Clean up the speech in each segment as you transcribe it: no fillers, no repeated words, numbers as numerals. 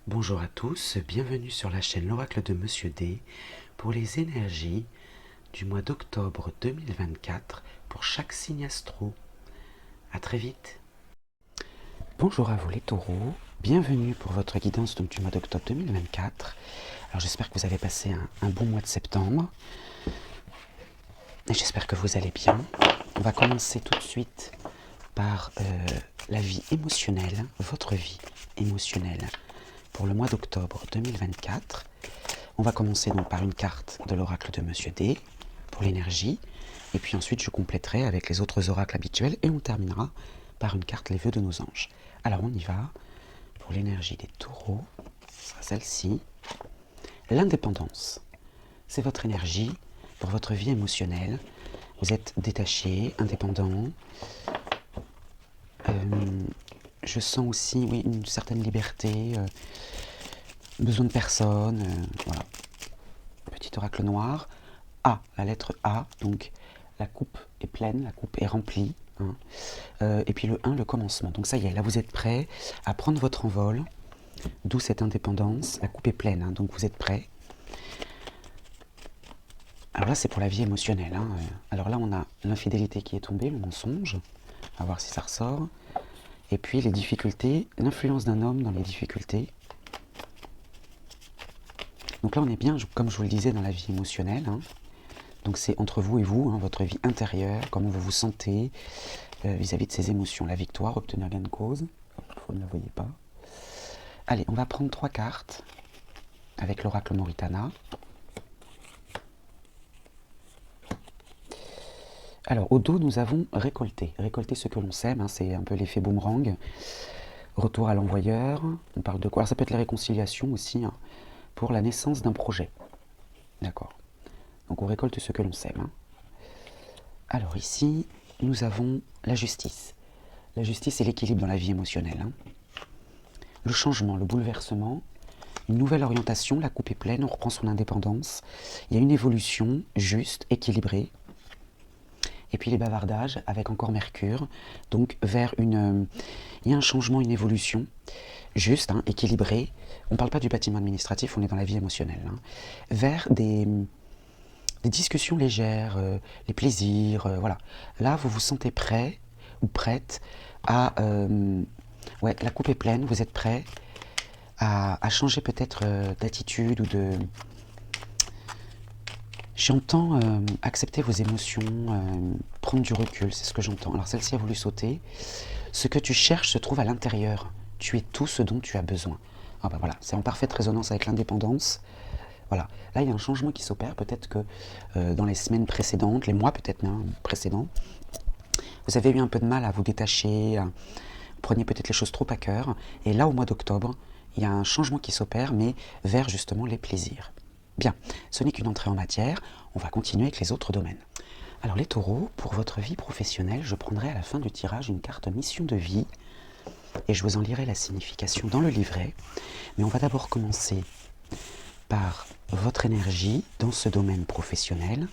Bonjour à tous, bienvenue sur la chaîne L'Oracle de Monsieur D pour les énergies du mois d'octobre 2024 pour chaque signe astro. A très vite. Bonjour à vous les taureaux, bienvenue pour votre guidance donc, du mois d'octobre 2024. Alors j'espère que vous avez passé un bon mois de septembre et j'espère que vous allez bien. On va commencer tout de suite par la vie émotionnelle, votre vie émotionnelle pour le mois d'octobre 2024. On va commencer donc par une carte de l'oracle de Monsieur D pour l'énergie, et puis ensuite je compléterai avec les autres oracles habituels et on terminera par une carte les vœux de nos anges. Alors on y va pour l'énergie des taureaux, ce sera celle-ci. L'indépendance, c'est votre énergie pour votre vie émotionnelle. Vous êtes détaché, indépendant. Je sens aussi oui, une certaine liberté, besoin de personne, voilà. Petit oracle noir, A, la lettre A, donc la coupe est pleine, la coupe est remplie, hein. Et puis le 1, le commencement. Donc ça y est, là vous êtes prêt à prendre votre envol, d'où cette indépendance, la coupe est pleine, hein, donc vous êtes prêt. Alors là c'est pour la vie émotionnelle, hein. Alors là on a l'infidélité qui est tombée, le mensonge, on va voir si ça ressort. Et puis les difficultés, l'influence d'un homme dans les difficultés. Donc là on est bien, comme je vous le disais, dans la vie émotionnelle, hein. Donc c'est entre vous et vous, hein, votre vie intérieure, comment vous vous sentez vis-à-vis de ces émotions. La victoire, obtenir gain de cause, vous ne la voyez pas. Allez, on va prendre 3 cartes avec l'oracle Moritana. Alors au dos nous avons récolté ce que l'on sème, hein, c'est un peu l'effet boomerang. Retour à l'envoyeur, on parle de quoi? Alors ça peut être les réconciliations aussi, hein, pour la naissance d'un projet. D'accord. Donc on récolte ce que l'on sème, hein. Alors ici, nous avons la justice. La justice, c'est l'équilibre dans la vie émotionnelle, hein. Le changement, le bouleversement, une nouvelle orientation, la coupe est pleine, on reprend son indépendance. Il y a une évolution juste, équilibrée. Et puis les bavardages avec encore Mercure, donc vers une... il y a un changement, une évolution, juste, hein, équilibrée. On ne parle pas du bâtiment administratif, on est dans la vie émotionnelle, hein. Vers des discussions légères, les plaisirs, voilà. Là, vous vous sentez prêt ou prête à... ouais, la coupe est pleine, vous êtes prêt à changer peut-être d'attitude ou de... J'entends accepter vos émotions, prendre du recul, c'est ce que j'entends. Alors celle-ci a voulu sauter. Ce que tu cherches se trouve à l'intérieur. Tu es tout ce dont tu as besoin. Ah ben voilà, c'est en parfaite résonance avec l'indépendance. Voilà, là il y a un changement qui s'opère, peut-être que dans les semaines précédentes, les mois peut-être même précédents, vous avez eu un peu de mal à vous détacher, vous preniez peut-être les choses trop à cœur, et là au mois d'octobre, il y a un changement qui s'opère, mais vers justement les plaisirs. Bien, ce n'est qu'une entrée en matière, on va continuer avec les autres domaines. Alors les taureaux, pour votre vie professionnelle, je prendrai à la fin du tirage une carte mission de vie, et je vous en lirai la signification dans le livret, mais on va d'abord commencer par votre énergie dans ce domaine professionnel.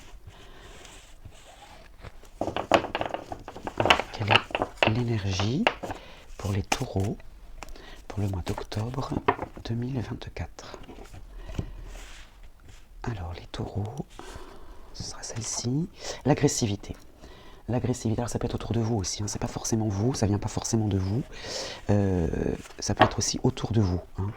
Quelle est l'énergie pour les taureaux pour le mois d'octobre 2024? Alors les taureaux, ce sera celle-ci. L'agressivité. L'agressivité, alors ça peut être autour de vous aussi, hein. C'est pas forcément vous, ça vient pas forcément de vous, ça peut être aussi autour de vous, hein.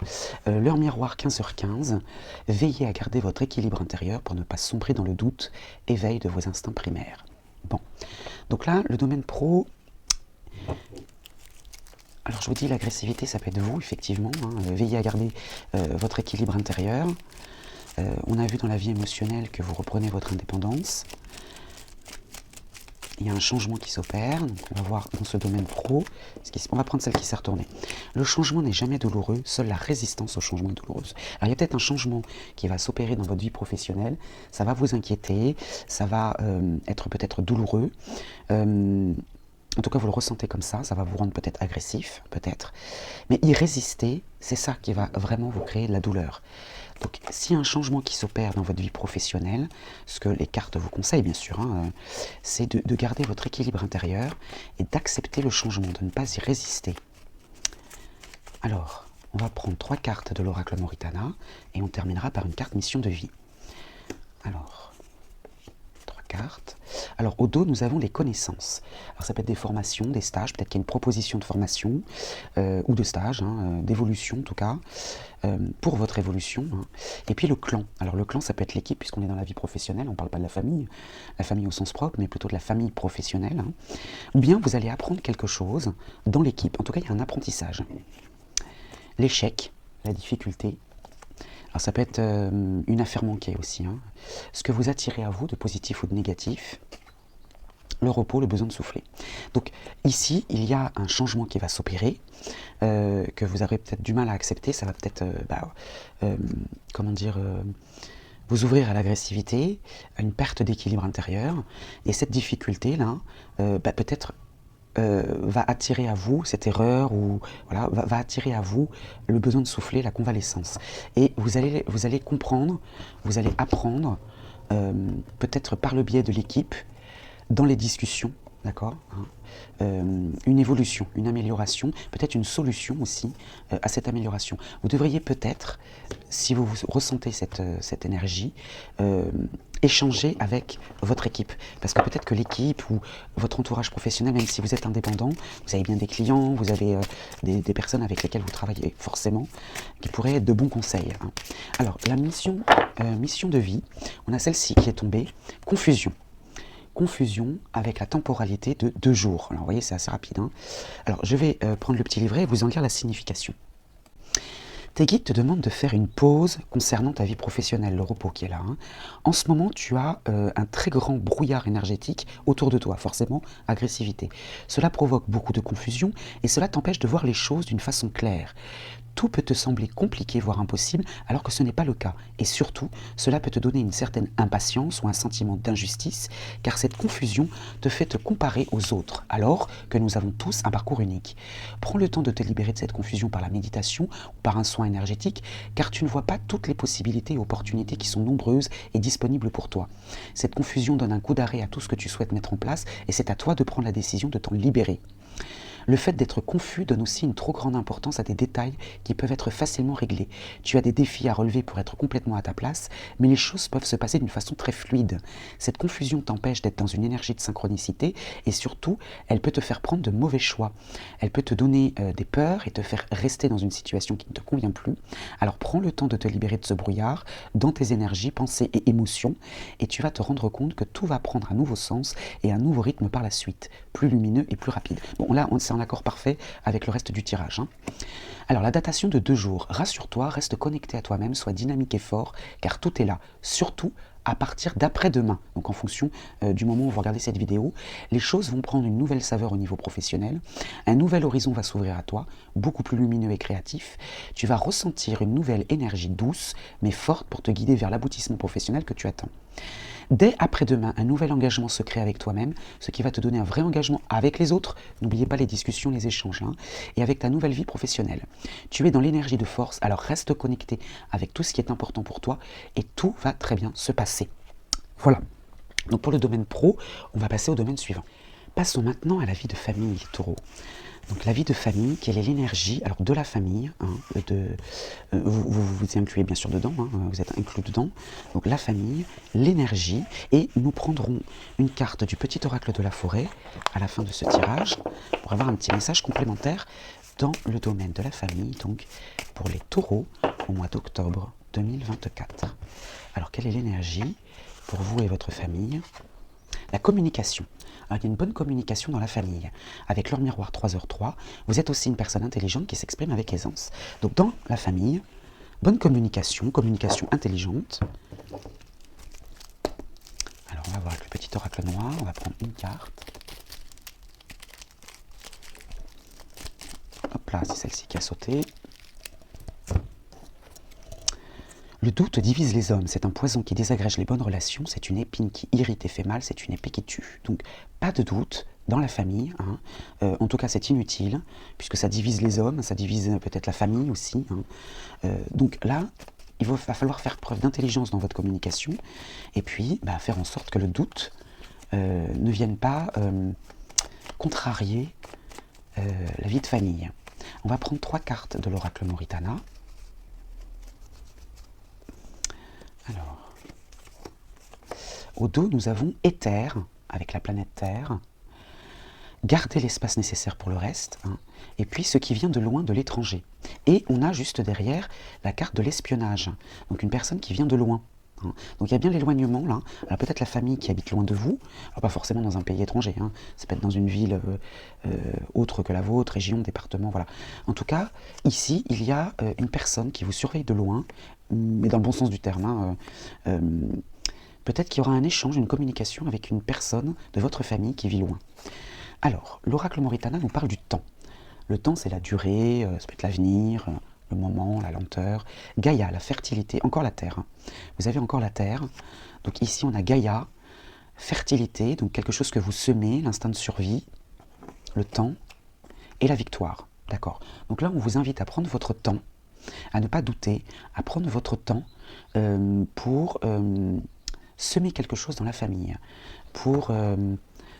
L'heure miroir 15h15, veillez à garder votre équilibre intérieur pour ne pas sombrer dans le doute, éveil de vos instincts primaires. Bon, donc là, le domaine pro, alors je vous dis l'agressivité ça peut être vous, effectivement, hein. Veillez à garder votre équilibre intérieur. On a vu dans la vie émotionnelle que vous reprenez votre indépendance. Il y a un changement qui s'opère, donc on va voir dans ce domaine pro, on va prendre celle qui s'est retournée. Le changement n'est jamais douloureux, seule la résistance au changement est douloureuse. Alors il y a peut-être un changement qui va s'opérer dans votre vie professionnelle, ça va vous inquiéter, ça va être peut-être douloureux, en tout cas vous le ressentez comme ça va vous rendre peut-être agressif, peut-être, mais y résister, c'est ça qui va vraiment vous créer de la douleur. Donc, s'il y a un changement qui s'opère dans votre vie professionnelle, ce que les cartes vous conseillent, bien sûr, hein, c'est de garder votre équilibre intérieur et d'accepter le changement, de ne pas y résister. Alors, On va prendre 3 cartes de l'oracle Moritana et on terminera par une carte mission de vie. Alors, 3 cartes. Alors, au dos, nous avons les connaissances. Alors, ça peut être des formations, des stages, peut-être qu'il y a une proposition de formation ou de stage, d'évolution en tout cas, pour votre évolution. Et puis le clan. Alors, le clan, ça peut être l'équipe, puisqu'on est dans la vie professionnelle, on ne parle pas de la famille au sens propre, mais plutôt de la famille professionnelle. Ou bien, vous allez apprendre quelque chose dans l'équipe. En tout cas, il y a un apprentissage. L'échec, la difficulté. Alors ça peut être une affaire manquée aussi. Ce que vous attirez à vous de positif ou de négatif, le repos, le besoin de souffler. Donc ici, il y a un changement qui va s'opérer, que vous aurez peut-être du mal à accepter. Ça va peut-être, vous ouvrir à l'agressivité, à une perte d'équilibre intérieur. Et cette difficulté-là, peut-être va attirer à vous cette erreur ou voilà, va attirer à vous le besoin de souffler, la convalescence. Et vous allez comprendre, vous allez apprendre, peut-être par le biais de l'équipe, dans les discussions, d'accord, une évolution, une amélioration, peut-être une solution aussi à cette amélioration. Vous devriez peut-être, si vous ressentez cette énergie, échanger avec votre équipe. Parce que peut-être que l'équipe ou votre entourage professionnel, même si vous êtes indépendant, vous avez bien des clients, vous avez des personnes avec lesquelles vous travaillez forcément, qui pourraient être de bons conseils. Alors, la mission de vie, on a celle-ci qui est tombée, confusion. Confusion avec la temporalité de 2 jours. Alors, vous voyez, c'est assez rapide. Alors, je vais prendre le petit livret et vous en lire la signification. Tes guides te demandent de faire une pause concernant ta vie professionnelle, le repos qui est là. En ce moment, tu as un très grand brouillard énergétique autour de toi, forcément, agressivité. Cela provoque beaucoup de confusion et cela t'empêche de voir les choses d'une façon claire. Tout peut te sembler compliqué, voire impossible, alors que ce n'est pas le cas. Et surtout, cela peut te donner une certaine impatience ou un sentiment d'injustice, car cette confusion te fait te comparer aux autres, alors que nous avons tous un parcours unique. Prends le temps de te libérer de cette confusion par la méditation ou par un soin énergétique, car tu ne vois pas toutes les possibilités et opportunités qui sont nombreuses et disponibles pour toi. Cette confusion donne un coup d'arrêt à tout ce que tu souhaites mettre en place, et c'est à toi de prendre la décision de t'en libérer. Le fait d'être confus donne aussi une trop grande importance à des détails qui peuvent être facilement réglés. Tu as des défis à relever pour être complètement à ta place, mais les choses peuvent se passer d'une façon très fluide. Cette confusion t'empêche d'être dans une énergie de synchronicité et surtout, elle peut te faire prendre de mauvais choix. Elle peut te donner des peurs et te faire rester dans une situation qui ne te convient plus. Alors prends le temps de te libérer de ce brouillard dans tes énergies, pensées et émotions et tu vas te rendre compte que tout va prendre un nouveau sens et un nouveau rythme par la suite, plus lumineux et plus rapide. Bon là, c'est en accord parfait avec le reste du tirage. Alors la datation de 2 jours, rassure-toi, reste connecté à toi-même, sois dynamique et fort, car tout est là, surtout à partir d'après-demain. Donc en fonction du moment où vous regardez cette vidéo, les choses vont prendre une nouvelle saveur au niveau professionnel, un nouvel horizon va s'ouvrir à toi, beaucoup plus lumineux et créatif, tu vas ressentir une nouvelle énergie douce, mais forte pour te guider vers l'aboutissement professionnel que tu attends. Dès après-demain, un nouvel engagement se crée avec toi-même, ce qui va te donner un vrai engagement avec les autres. N'oubliez pas les discussions, les échanges, et avec ta nouvelle vie professionnelle. Tu es dans l'énergie de force, alors reste connecté avec tout ce qui est important pour toi et tout va très bien se passer. Voilà. Donc pour le domaine pro, on va passer au domaine suivant. Passons maintenant à la vie de famille, Taureau. Donc la vie de famille, quelle est l'énergie alors de la famille, vous y incluez bien sûr dedans, vous êtes inclus dedans, donc la famille, l'énergie, et nous prendrons une carte du petit oracle de la forêt à la fin de ce tirage pour avoir un petit message complémentaire dans le domaine de la famille, donc pour les taureaux au mois d'octobre 2024. Alors quelle est l'énergie pour vous et votre famille? La communication. Alors, il y a une bonne communication dans la famille. Avec leur miroir 3h3, vous êtes aussi une personne intelligente qui s'exprime avec aisance. Donc dans la famille, bonne communication, communication intelligente. Alors on va voir avec le petit oracle noir, on va prendre une carte. Hop là, c'est celle-ci qui a sauté. Le doute divise les hommes, c'est un poison qui désagrège les bonnes relations, c'est une épine qui irrite et fait mal, c'est une épée qui tue. Donc pas de doute dans la famille, en tout cas c'est inutile, puisque ça divise les hommes, ça divise peut-être la famille aussi. Donc là, il va falloir faire preuve d'intelligence dans votre communication, et puis faire en sorte que le doute ne vienne pas contrarier la vie de famille. On va prendre 3 cartes de l'oracle Moritana. Alors, au dos, nous avons Éther, avec la planète Terre. Garder l'espace nécessaire pour le reste, hein, et puis ce qui vient de loin de l'étranger. Et on a juste derrière la carte de l'espionnage, donc une personne qui vient de loin. Hein. Donc il y a bien l'éloignement là, alors peut-être la famille qui habite loin de vous, alors pas forcément dans un pays étranger, hein. Ça peut être dans une ville autre que la vôtre, région, département, voilà. En tout cas, ici, il y a une personne qui vous surveille de loin, mais dans le bon sens du terme, hein, peut-être qu'il y aura un échange, une communication avec une personne de votre famille qui vit loin. Alors, l'oracle Moritana nous parle du temps. Le temps, c'est la durée, ça peut être l'avenir, le moment, la lenteur. Gaïa, la fertilité, encore la terre. Vous avez encore la terre. Donc ici, on a Gaïa, fertilité, donc quelque chose que vous semez, l'instinct de survie, le temps et la victoire. D'accord. Donc là, on vous invite à prendre votre temps, à ne pas douter, à prendre votre temps pour semer quelque chose dans la famille, pour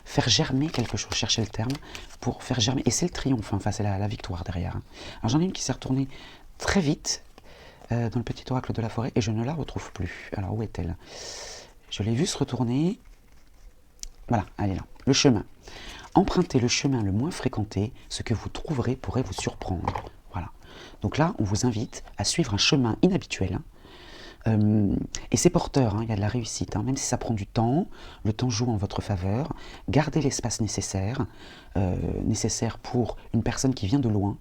faire germer quelque chose, cherchez le terme, pour faire germer, et c'est le triomphe, enfin c'est la victoire derrière. Alors j'en ai une qui s'est retournée très vite dans le petit oracle de la forêt, et je ne la retrouve plus. Alors où est-elle? Je l'ai vue se retourner, voilà, elle est là. Le chemin. Empruntez le chemin le moins fréquenté, ce que vous trouverez pourrait vous surprendre. Voilà. Donc là, on vous invite à suivre un chemin inhabituel, hein. Et c'est porteur, hein, il y a de la réussite, hein, même si ça prend du temps, le temps joue en votre faveur. Gardez l'espace nécessaire, nécessaire pour une personne qui vient de loin.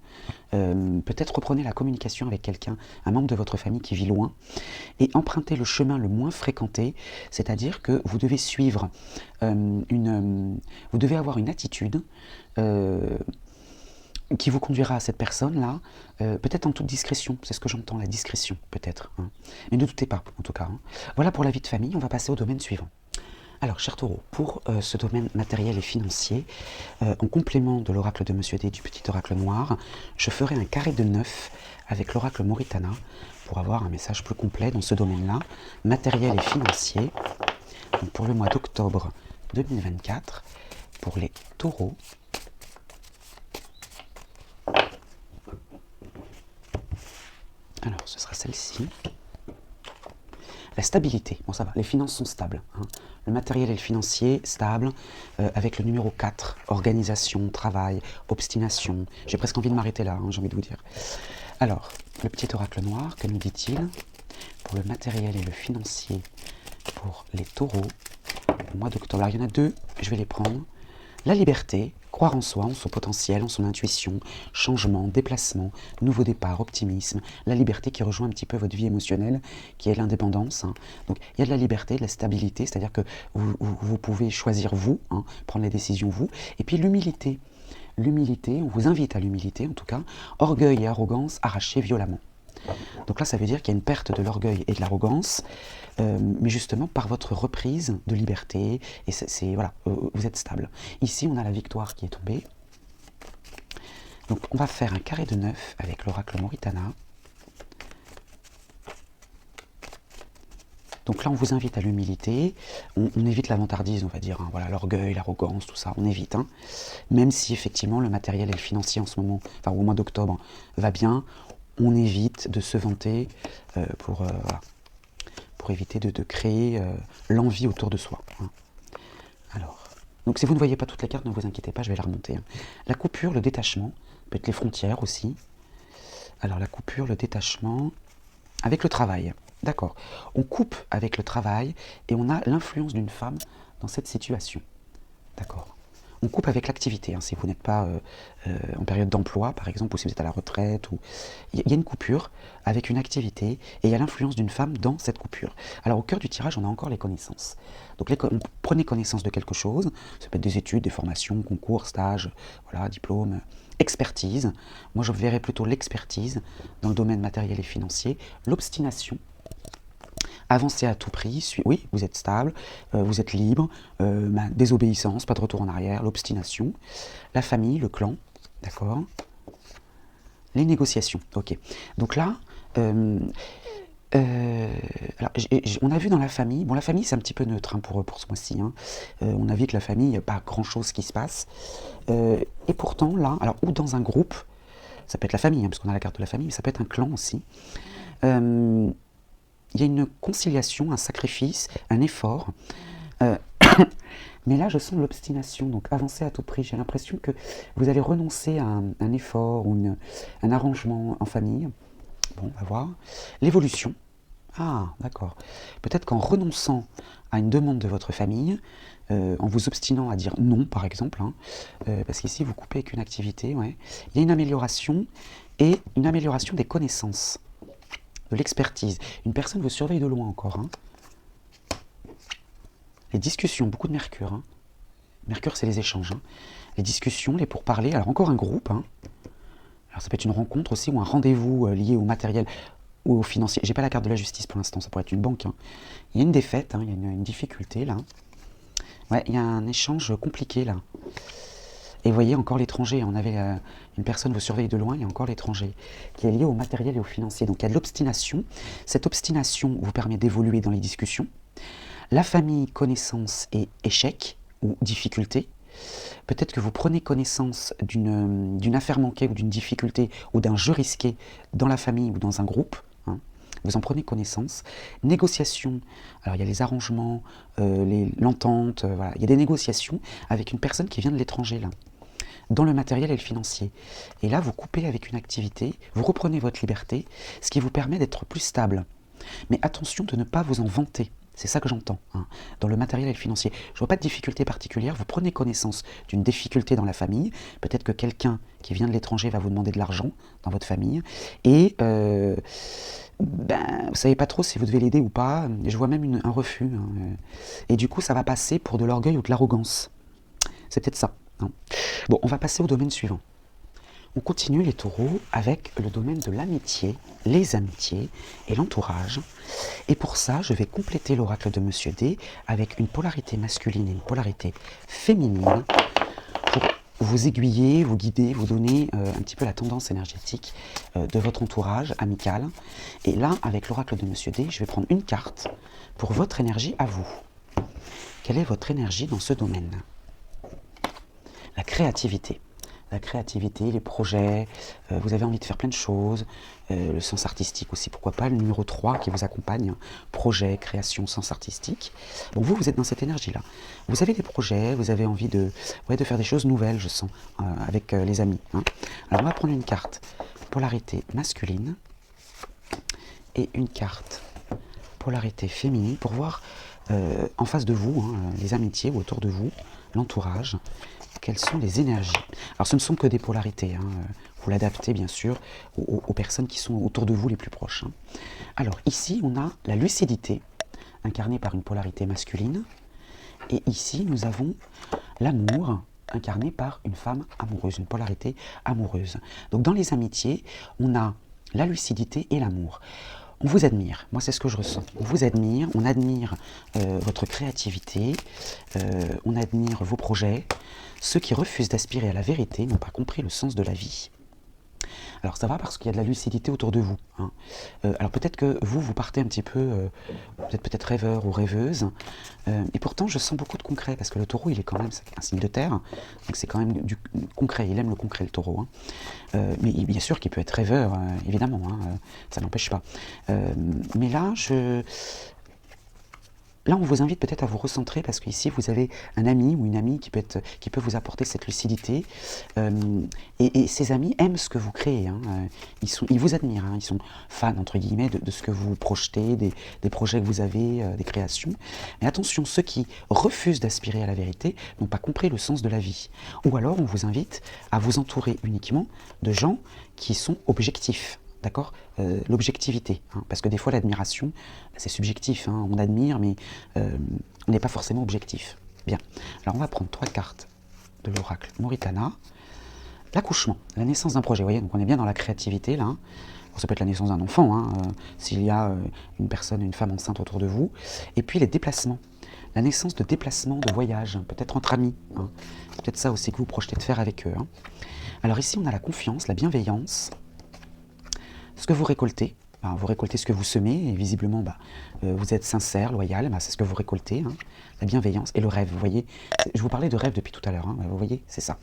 Peut-être reprenez la communication avec quelqu'un, un membre de votre famille qui vit loin, et empruntez le chemin le moins fréquenté, c'est-à-dire que vous devez suivre vous devez avoir une attitude qui vous conduira à cette personne-là, peut-être en toute discrétion, c'est ce que j'entends, la discrétion, peut-être. Hein. Mais ne doutez pas, en tout cas. Hein. Voilà pour la vie de famille, on va passer au domaine suivant. Alors, cher Taureau, pour ce domaine matériel et financier, en complément de l'oracle de Monsieur D, du petit oracle noir, je ferai un carré de 9 avec l'oracle Moritana pour avoir un message plus complet dans ce domaine-là, matériel et financier, donc pour le mois d'octobre 2024, pour les taureaux. Alors, ce sera celle-ci. La stabilité, bon ça va, les finances sont stables. Hein. Le matériel et le financier, stable, avec le numéro 4, organisation, travail, obstination. J'ai presque envie de m'arrêter là, hein, j'ai envie de vous dire. Alors, le petit oracle noir, que nous dit-il? Pour le matériel et le financier, pour les taureaux, au mois d'octobre. Alors, il y en a 2, je vais les prendre. La liberté, croire en soi, en son potentiel, en son intuition, changement, déplacement, nouveau départ, optimisme, la liberté qui rejoint un petit peu votre vie émotionnelle, qui est l'indépendance. Hein. Donc il y a de la liberté, de la stabilité, c'est-à-dire que vous pouvez choisir vous, hein, prendre les décisions vous, et puis l'humilité. L'humilité, on vous invite à l'humilité en tout cas, orgueil et arrogance arrachés violemment. Donc là, ça veut dire qu'il y a une perte de l'orgueil et de l'arrogance, mais justement par votre reprise de liberté, et voilà, vous êtes stable. Ici, on a la victoire qui est tombée. Donc on va faire un carré de 9 avec l'oracle Moritana. Donc là, on vous invite à l'humilité, on évite la vantardise, on va dire, hein, voilà, l'orgueil, l'arrogance, tout ça, on évite. Hein. Même si effectivement le matériel et le financier en ce moment, enfin au mois d'octobre, va bien, on évite de se vanter pour éviter de créer l'envie autour de soi. Hein. Alors, donc si vous ne voyez pas toutes les cartes, ne vous inquiétez pas, je vais la remonter. Hein. La coupure, le détachement, peut-être les frontières aussi. Alors la coupure, le détachement, avec le travail. D'accord. On coupe avec le travail et on a l'influence d'une femme dans cette situation. D'accord. On coupe avec l'activité, hein, si vous n'êtes pas en période d'emploi, par exemple, ou si vous êtes à la retraite. Il y a une coupure avec une activité et il y a l'influence d'une femme dans cette coupure. Alors au cœur du tirage, on a encore les connaissances. Donc prenez connaissance de quelque chose, ça peut être des études, des formations, concours, stages, voilà, diplôme, expertise. Moi je verrais plutôt l'expertise dans le domaine matériel et financier, l'obstination. Avancez à tout prix, oui, vous êtes stable, vous êtes libre, désobéissance, pas de retour en arrière, l'obstination, la famille, le clan, d'accord. Les négociations, ok. Donc là, alors, on a vu dans la famille, bon la famille c'est un petit peu neutre hein, pour ce mois-ci, hein. On a vu que la famille, il n'y a pas grand-chose qui se passe, et pourtant là, alors ou dans un groupe, Ça peut être la famille, parce qu'on a la carte de la famille, mais ça peut être un clan aussi. Il y a une conciliation, un sacrifice, un effort. Mais là, je sens l'obstination, donc avancer à tout prix. J'ai l'impression que vous allez renoncer à un effort ou un arrangement en famille. Bon, on va voir. L'évolution. Ah, d'accord. Peut-être qu'en renonçant à une demande de votre famille, en vous obstinant à dire non, par exemple, parce qu'ici, vous coupez avec une activité, ouais, il y a une amélioration et une amélioration des connaissances, de l'expertise. Une personne vous surveille de loin encore. Les discussions, beaucoup de Mercure. Mercure, c'est les échanges. Les discussions, les pourparlers. Alors, encore un groupe. Alors, ça peut être une rencontre aussi ou un rendez-vous lié au matériel ou au financier. J'ai pas la carte de la justice pour l'instant, ça pourrait être une banque. Il y a une défaite, il y a une difficulté là. Ouais, il y a un échange compliqué là. Et vous voyez encore l'étranger. On avait une personne vous surveille de loin, il y a encore l'étranger qui est lié au matériel et au financier. Donc, il y a de l'obstination. Cette obstination vous permet d'évoluer dans les discussions. La famille, connaissance et échec ou difficulté. Peut-être que vous prenez connaissance d'une affaire manquée ou d'une difficulté ou d'un jeu risqué dans la famille ou dans un groupe. Vous en prenez connaissance. Négociation, alors il y a les arrangements, l'entente, voilà. Il y a des négociations avec une personne qui vient de l'étranger là, dans le matériel et le financier. Et là, vous coupez avec une activité, vous reprenez votre liberté, ce qui vous permet d'être plus stable. Mais attention de ne pas vous en vanter. C'est ça que j'entends, dans le matériel et le financier. Je ne vois pas de difficulté particulière, vous prenez connaissance d'une difficulté dans la famille, peut-être que quelqu'un qui vient de l'étranger va vous demander de l'argent dans votre famille, et vous ne savez pas trop si vous devez l'aider ou pas, je vois même un refus, et du coup ça va passer pour de l'orgueil ou de l'arrogance. C'est peut-être ça. Bon, on va passer au domaine suivant. On continue les taureaux avec le domaine de l'amitié, les amitiés et l'entourage. Et pour ça, je vais compléter l'oracle de Monsieur D avec une polarité masculine et une polarité féminine pour vous aiguiller, vous guider, vous donner un petit peu la tendance énergétique de votre entourage amical. Et là, avec l'oracle de Monsieur D, je vais prendre une carte pour votre énergie à vous. Quelle est votre énergie dans ce domaine? La créativité. La créativité, les projets, vous avez envie de faire plein de choses, le sens artistique aussi, pourquoi pas, le numéro 3 qui vous accompagne, projet, création, sens artistique. Bon, vous êtes dans cette énergie-là. Vous avez des projets, vous avez envie de faire des choses nouvelles, je sens, avec les amis. Alors, on va prendre une carte polarité masculine et une carte polarité féminine pour voir en face de vous, les amitiés ou autour de vous, l'entourage. Quelles sont les énergies? Alors ce ne sont que des polarités, vous l'adaptez bien sûr aux personnes qui sont autour de vous les plus proches. Alors ici on a la lucidité, incarnée par une polarité masculine, et ici nous avons l'amour, incarné par une femme amoureuse, une polarité amoureuse. Donc dans les amitiés, on a la lucidité et l'amour. On vous admire, moi c'est ce que je ressens, on vous admire, on admire votre créativité, on admire vos projets. Ceux qui refusent d'aspirer à la vérité n'ont pas compris le sens de la vie. Alors ça va parce qu'il y a de la lucidité autour de vous. Alors peut-être que vous partez un petit peu, vous êtes peut-être rêveur ou rêveuse, et pourtant je sens beaucoup de concret, parce que le taureau il est quand même un signe de terre, donc c'est quand même du concret, il aime le concret le taureau. Mais bien sûr qu'il peut être rêveur, évidemment, ça n'empêche pas. Mais là, Là, on vous invite peut-être à vous recentrer parce qu'ici, vous avez un ami ou une amie qui peut vous apporter cette lucidité. Et ces amis aiment ce que vous créez. Ils vous admirent. Ils sont fans, entre guillemets, de ce que vous projetez, des projets que vous avez, des créations. Mais attention, ceux qui refusent d'aspirer à la vérité n'ont pas compris le sens de la vie. Ou alors, on vous invite à vous entourer uniquement de gens qui sont objectifs. D'accord, l'objectivité, parce que des fois l'admiration, c'est subjectif, on admire, mais on n'est pas forcément objectif. Bien, alors on va prendre 3 cartes de l'oracle Moritana. L'accouchement, la naissance d'un projet, vous voyez, donc on est bien dans la créativité, là. Bon, ça peut être la naissance d'un enfant, s'il y a une personne, une femme enceinte autour de vous. Et puis les déplacements, la naissance de déplacements, de voyages, peut-être entre amis. C'est peut-être ça aussi que vous projetez de faire avec eux. Alors ici, on a la confiance, la bienveillance. Ce que vous récoltez ce que vous semez, et visiblement, vous êtes sincère, loyal, c'est ce que vous récoltez, la bienveillance et le rêve, vous voyez. Je vous parlais de rêve depuis tout à l'heure, vous voyez, c'est ça.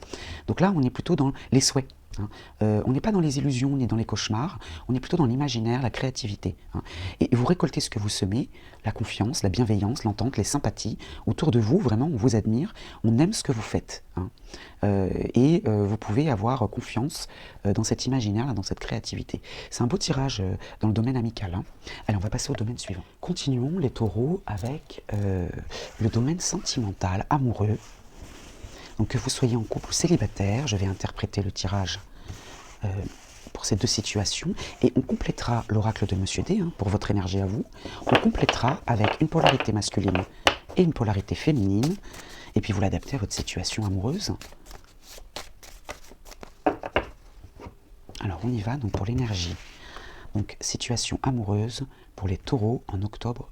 Donc là, on est plutôt dans les souhaits, hein. On n'est pas dans les illusions ni dans les cauchemars, on est plutôt dans l'imaginaire, la créativité, hein. Et vous récoltez ce que vous semez, la confiance, la bienveillance, l'entente, les sympathies. Autour de vous, vraiment, on vous admire, on aime ce que vous faites, hein. Vous pouvez avoir confiance dans cet imaginaire, dans cette créativité. C'est un beau tirage dans le domaine amical, hein. Allez, on va passer au domaine suivant. Continuons les taureaux avec le domaine sentimental, amoureux. Donc que vous soyez en couple ou célibataire, je vais interpréter le tirage pour ces deux situations et on complétera l'oracle de Monsieur D, hein, pour votre énergie à vous. On complétera avec une polarité masculine et une polarité féminine et puis vous l'adaptez à votre situation amoureuse. Alors on y va donc pour l'énergie. Donc situation amoureuse pour les taureaux en octobre,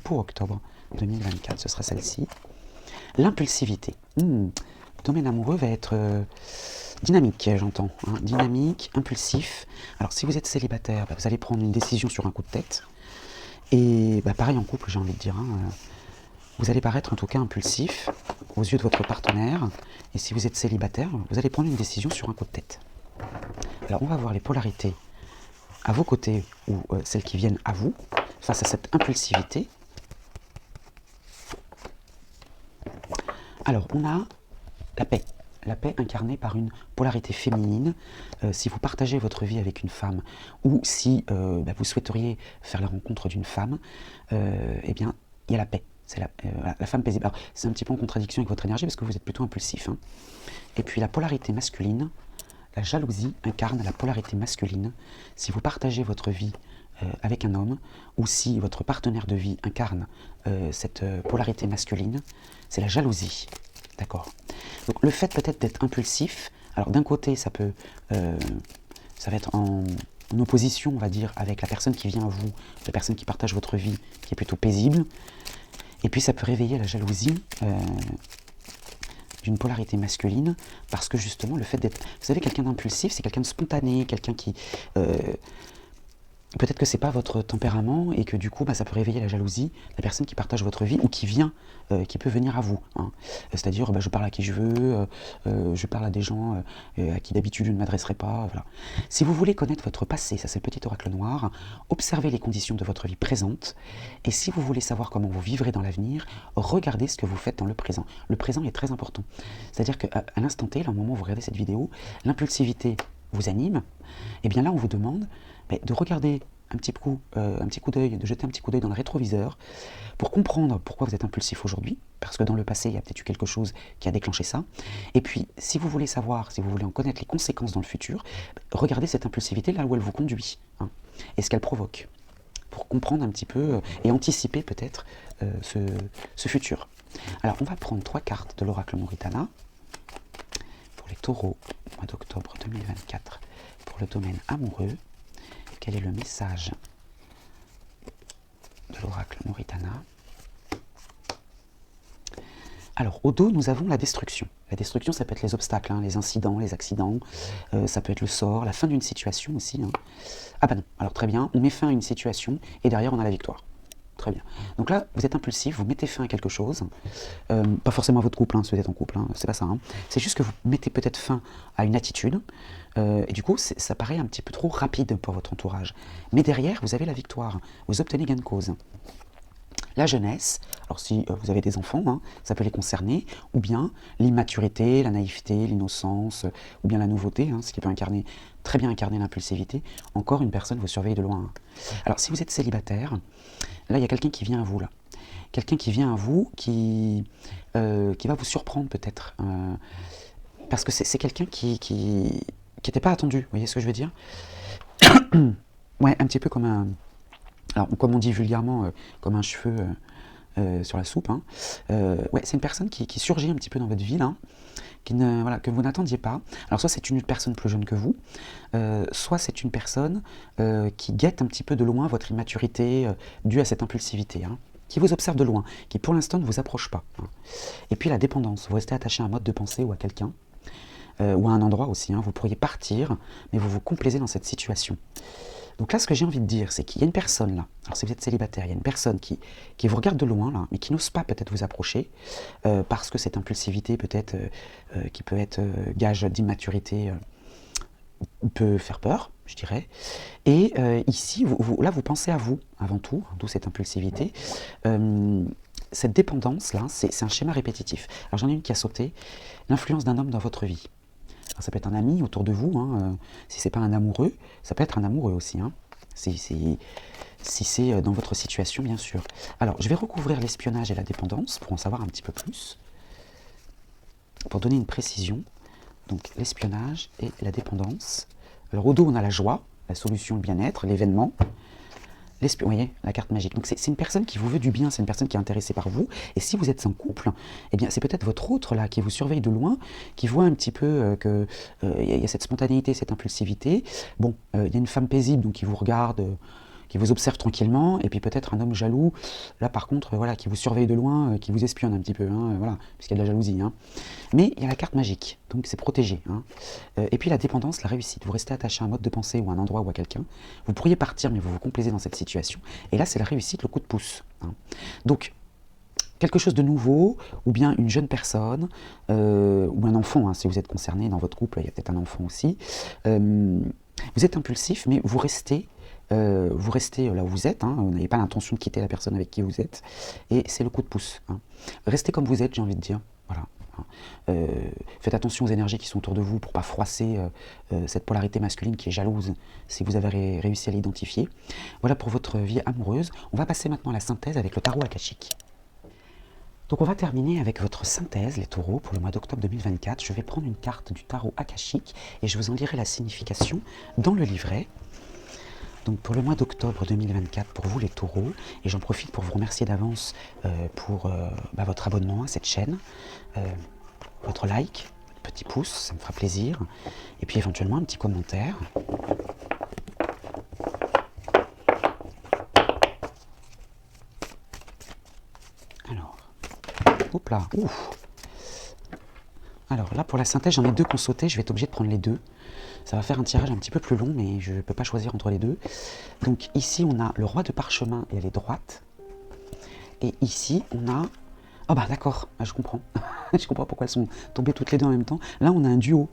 pour octobre 2024, ce sera celle-ci. L'impulsivité. Le domaine amoureux va être dynamique, j'entends, hein, dynamique, impulsif. Alors si vous êtes célibataire, vous allez prendre une décision sur un coup de tête. Et pareil en couple, j'ai envie de dire, hein, vous allez paraître en tout cas impulsif aux yeux de votre partenaire. Et si vous êtes célibataire, vous allez prendre une décision sur un coup de tête. Alors on va voir les polarités à vos côtés ou celles qui viennent à vous face à cette impulsivité. Alors on a la paix incarnée par une polarité féminine. Si vous partagez votre vie avec une femme ou si vous souhaiteriez faire la rencontre d'une femme, eh bien il y a la paix. C'est la femme paisible. Alors c'est un petit peu en contradiction avec votre énergie parce que vous êtes plutôt impulsif, hein. Et puis la polarité masculine, la jalousie incarne la polarité masculine. Si vous partagez votre vie avec un homme, ou si votre partenaire de vie incarne cette polarité masculine, c'est la jalousie. D'accord. Donc le fait peut-être d'être impulsif, alors d'un côté ça va être en opposition, on va dire, avec la personne qui vient à vous, la personne qui partage votre vie, qui est plutôt paisible, et puis ça peut réveiller la jalousie d'une polarité masculine, parce que justement le fait d'être, vous savez, quelqu'un d'impulsif, c'est quelqu'un de spontané, quelqu'un qui peut-être que c'est pas votre tempérament et que du coup ça peut réveiller la jalousie de la personne qui partage votre vie ou qui vient, qui peut venir à vous, hein. C'est-à-dire je parle à qui je veux, je parle à des gens à qui d'habitude je ne m'adresserai pas, voilà. Si vous voulez connaître votre passé, ça c'est le petit oracle noir, observez les conditions de votre vie présente et si vous voulez savoir comment vous vivrez dans l'avenir, regardez ce que vous faites dans le présent. Le présent est très important, c'est-à-dire qu'à l'instant T, là, au moment où vous regardez cette vidéo, l'impulsivité vous anime, et bien là on vous demande de regarder un petit coup d'œil, de jeter un petit coup d'œil dans le rétroviseur pour comprendre pourquoi vous êtes impulsif aujourd'hui, parce que dans le passé, il y a peut-être eu quelque chose qui a déclenché ça. Et puis, si vous voulez savoir, si vous voulez en connaître les conséquences dans le futur, regardez cette impulsivité là où elle vous conduit, hein, et ce qu'elle provoque, pour comprendre un petit peu et anticiper peut-être ce futur. Alors, on va prendre 3 cartes de l'oracle Mauritana pour les taureaux au mois d'octobre 2024 pour le domaine amoureux. Quel est le message de l'oracle Mauritana? Alors, au dos, nous avons la destruction. La destruction, ça peut être les obstacles, hein, les incidents, les accidents, ça peut être le sort, la fin d'une situation aussi, hein. Ah bah non, alors très bien, on met fin à une situation et derrière on a la victoire. Très bien. Donc là, vous êtes impulsif, vous mettez fin à quelque chose, pas forcément à votre couple, hein, si vous êtes en couple, hein, c'est pas ça, hein. C'est juste que vous mettez peut-être fin à une attitude, et du coup, ça paraît un petit peu trop rapide pour votre entourage. Mais derrière, vous avez la victoire, vous obtenez gain de cause. La jeunesse, alors si vous avez des enfants, hein, ça peut les concerner, ou bien l'immaturité, la naïveté, l'innocence, ou bien la nouveauté, hein, ce qui peut très bien incarner l'impulsivité. Encore une personne vous surveille de loin, hein. Alors si vous êtes célibataire, là il y a quelqu'un qui vient à vous, là. Quelqu'un qui vient à vous, qui va vous surprendre peut-être, parce que c'est quelqu'un qui n'était pas attendu, vous voyez ce que je veux dire? Ouais, un petit peu comme un... Alors, comme on dit vulgairement, comme un cheveu sur la soupe, hein. Ouais, c'est une personne qui surgit un petit peu dans votre vie, là, que vous n'attendiez pas. Alors, soit c'est une personne plus jeune que vous, soit c'est une personne qui guette un petit peu de loin votre immaturité due à cette impulsivité, hein, qui vous observe de loin, qui pour l'instant ne vous approche pas, hein. Et puis la dépendance, vous restez attaché à un mode de pensée ou à quelqu'un, ou à un endroit aussi, hein. Vous pourriez partir, mais vous vous complaisez dans cette situation. Donc là, ce que j'ai envie de dire, c'est qu'il y a une personne là, alors si vous êtes célibataire, il y a une personne qui vous regarde de loin là, mais qui n'ose pas peut-être vous approcher, parce que cette impulsivité peut-être, qui peut être gage d'immaturité peut faire peur, je dirais. Et ici, là, vous pensez à vous, avant tout, d'où cette impulsivité. Cette dépendance-là, c'est un schéma répétitif. Alors j'en ai une qui a sauté. L'influence d'un homme dans votre vie. Alors, ça peut être un ami autour de vous, hein, si c'est pas un amoureux, ça peut être un amoureux aussi, hein, si c'est dans votre situation, bien sûr. Alors, je vais recouvrir l'espionnage et la dépendance pour en savoir un petit peu plus, pour donner une précision. Donc, l'espionnage et la dépendance. Alors, au dos, on a la joie, la solution, le bien-être, l'événement. Vous voyez, la carte magique. Donc, c'est une personne qui vous veut du bien, c'est une personne qui est intéressée par vous. Et si vous êtes en couple, eh bien, c'est peut-être votre autre, là, qui vous surveille de loin, qui voit un petit peu qu'il y a cette spontanéité, cette impulsivité. Bon, il y a une femme paisible, donc qui vous regarde, qui vous observe tranquillement, et puis peut-être un homme jaloux, là par contre, voilà, qui vous surveille de loin, qui vous espionne un petit peu, hein, voilà, puisqu'il y a de la jalousie. Hein. Mais il y a la carte magique, donc c'est protégé. Hein. Et puis la dépendance, la réussite, vous restez attaché à un mode de pensée ou à un endroit ou à quelqu'un, vous pourriez partir, mais vous vous complaisez dans cette situation, et là c'est la réussite, le coup de pouce. Hein. Donc, quelque chose de nouveau, ou bien une jeune personne, ou un enfant, hein, si vous êtes concerné dans votre couple, il y a peut-être un enfant aussi. Vous êtes impulsif, mais vous restez là où vous êtes, hein, vous n'avez pas l'intention de quitter la personne avec qui vous êtes, et c'est le coup de pouce. Hein. Restez comme vous êtes, j'ai envie de dire. Voilà. Faites attention aux énergies qui sont autour de vous pour ne pas froisser cette polarité masculine qui est jalouse, si vous avez réussi à l'identifier. Voilà pour votre vie amoureuse. On va passer maintenant à la synthèse avec le tarot akashique. Donc on va terminer avec votre synthèse, les taureaux, pour le mois d'octobre 2024. Je vais prendre une carte du tarot akashique et je vous en dirai la signification dans le livret. Donc pour le mois d'octobre 2024, pour vous les taureaux, et j'en profite pour vous remercier d'avance pour votre abonnement à cette chaîne, votre like, petit pouce, ça me fera plaisir, et puis éventuellement un petit commentaire. Alors, hop là, ouf. Alors là pour la synthèse, j'en ai deux qui ont sauté, je vais être obligé de prendre les deux. Ça va faire un tirage un petit peu plus long, mais je ne peux pas choisir entre les deux. Donc ici, on a le roi de parchemin et elle est droite. Et ici, on a... Oh bah d'accord, je comprends. Je comprends pourquoi elles sont tombées toutes les deux en même temps. Là, on a un duo.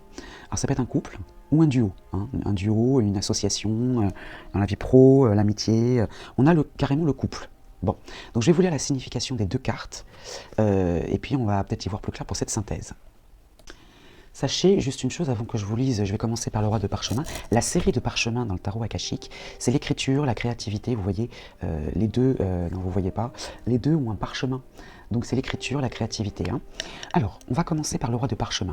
Alors ça peut être un couple ou un duo. Hein. Un duo, une association, dans la vie pro, l'amitié. On a carrément le couple. Bon, donc je vais vous lire la signification des deux cartes. Et puis on va peut-être y voir plus clair pour cette synthèse. Sachez juste une chose avant que je vous lise, je vais commencer par le roi de parchemin. La série de parchemins dans le tarot akashique, c'est l'écriture, la créativité, vous voyez, les deux, non vous voyez pas, les deux ont un parchemin. Donc c'est l'écriture, la créativité. Hein. Alors, on va commencer par le roi de parchemin.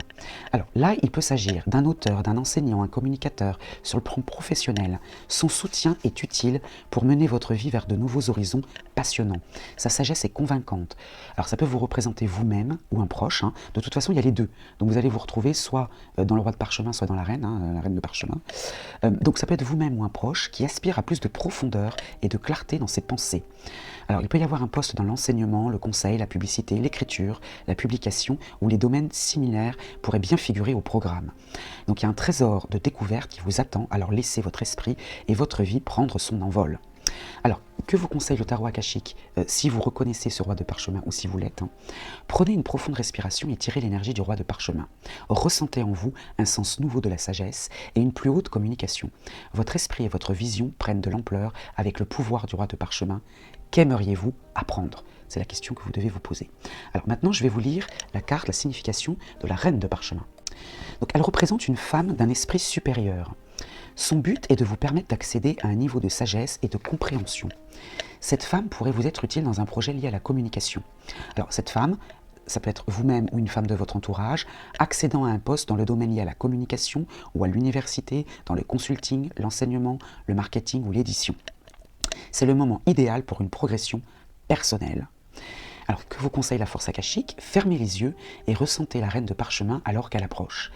Alors là, il peut s'agir d'un auteur, d'un enseignant, un communicateur sur le plan professionnel. Son soutien est utile pour mener votre vie vers de nouveaux horizons passionnants. Sa sagesse est convaincante. Alors ça peut vous représenter vous-même ou un proche. Hein. De toute façon, il y a les deux. Donc vous allez vous retrouver soit dans le roi de parchemin, soit dans la reine de parchemin. Donc ça peut être vous-même ou un proche qui aspire à plus de profondeur et de clarté dans ses pensées. Alors, il peut y avoir un poste dans l'enseignement, le conseil, la publicité, l'écriture, la publication, où les domaines similaires pourraient bien figurer au programme. Donc, il y a un trésor de découverte qui vous attend, alors laissez votre esprit et votre vie prendre son envol. Alors, que vous conseille le tarot akashique si vous reconnaissez ce roi de parchemin ou si vous l'êtes? Prenez une profonde respiration et tirez l'énergie du roi de parchemin. Ressentez en vous un sens nouveau de la sagesse et une plus haute communication. Votre esprit et votre vision prennent de l'ampleur avec le pouvoir du roi de parchemin. Qu'aimeriez-vous apprendre? C'est la question que vous devez vous poser. Alors maintenant, je vais vous lire la carte, la signification de la reine de parchemin. Donc, elle représente une femme d'un esprit supérieur. Son but est de vous permettre d'accéder à un niveau de sagesse et de compréhension. Cette femme pourrait vous être utile dans un projet lié à la communication. Alors, cette femme, ça peut être vous-même ou une femme de votre entourage, accédant à un poste dans le domaine lié à la communication ou à l'université, dans le consulting, l'enseignement, le marketing ou l'édition. C'est le moment idéal pour une progression personnelle. Alors, que vous conseille la force akashique? Fermez les yeux et ressentez la reine de parchemin alors qu'elle approche.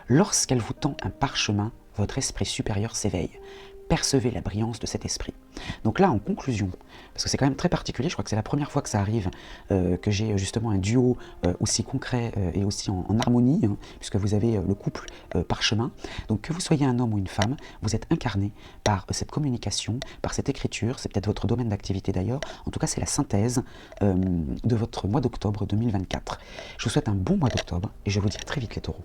Lorsqu'elle vous tend un parchemin, votre esprit supérieur s'éveille. Percevez la brillance de cet esprit. Donc là, en conclusion, parce que c'est quand même très particulier, je crois que c'est la première fois que ça arrive, que j'ai justement un duo aussi concret et aussi en harmonie, hein, puisque vous avez le couple parchemin. Donc que vous soyez un homme ou une femme, vous êtes incarné par cette communication, par cette écriture, c'est peut-être votre domaine d'activité d'ailleurs, en tout cas c'est la synthèse de votre mois d'octobre 2024. Je vous souhaite un bon mois d'octobre et je vous dis à très vite les taureaux.